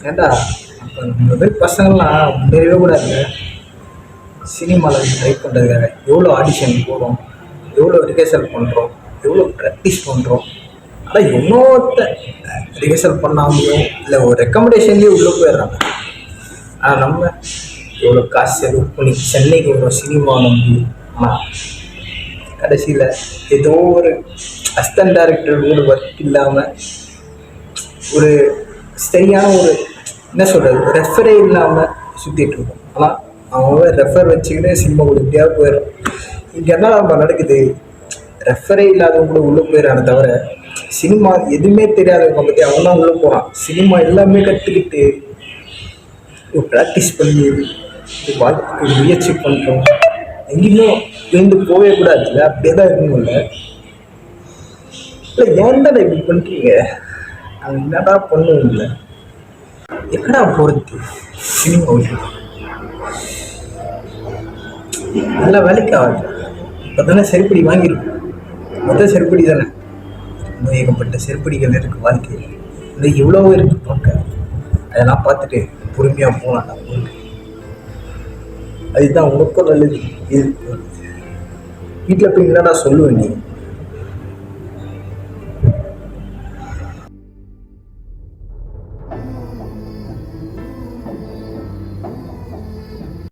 ஏன்டா அப்போ இந்த மாதிரி பசங்கள்லாம் முன்னேறவே கூடாது. சினிமாவில் ட்ரை பண்ணுறதுக்காக எவ்வளோ ஆடிஷன் போகிறோம், எவ்வளோ ரிஹர்சல் பண்ணுறோம், எவ்வளோ ப்ராக்டிஸ் பண்ணுறோம். ஆனால் இன்னொருத்த ரிஹர்சல் பண்ணாமையும் இல்லை ஒரு ரெக்கமெண்டேஷன்லேயே உள்ளே போயிடுறாங்க. ஆனால் நம்ம எவ்வளோ காசு செலவு பண்ணி சென்னைக்கு வரும் சினிமா நம்பி. ஆனால் கடைசியில் ஏதோ ஒரு அசிஸ்டன்ட் டைரக்டரோட ஒர்க் இல்லாமல் ஒரு சரியான ஒரு என்ன சொல்கிறது ரெஃபரே இல்லாமல் சுற்றிட்டு இருக்கோம். ஆனால் அவங்க ரெஃபர் வச்சுக்கிட்டு சினிமா எப்படியாவது போயிடும். இங்கே என்ன நம்ம நடக்குது, ரெஃபரே இல்லாதவங்க கூட உள்ளே போயிடறானே தவிர சினிமா எதுவுமே தெரியாதவங்க பற்றி அவன் தான் உள்ளே போகிறான். சினிமா எல்லாமே கற்றுக்கிட்டு ப்ராக்டிஸ் பண்ணி வாழ்க்கைக்கு முயற்சி பண்ணுறோம். எங்கேயுமே விழுந்து போகவே கூடாது. இல்லை அப்படியே தான் இருக்கணும். இல்லை இல்லை ஏன் தான் இப்படி பண்ணுறீங்க? நாங்கள் என்னடா பண்ணுவோம்? இல்லை என்னடா போகிறது சினிமா நல்லா வேலைக்கு ஆகுது. இப்போ தானே செருப்படி வாங்கியிருக்கோம். மொதல் செருப்படி தானே. இன்னும் ஏகப்பட்ட செருப்படிகள் இருக்குது வாழ்க்கையில். இன்னும் எவ்வளவோ இருக்குது பார்க்க. அதெல்லாம் பார்த்துட்டு பொறுமையாக போகலாம். அதுதான் உனக்கும் நல்லது. இது வீட்டில் போய் என்னடா சொல்லுவேன் நீ?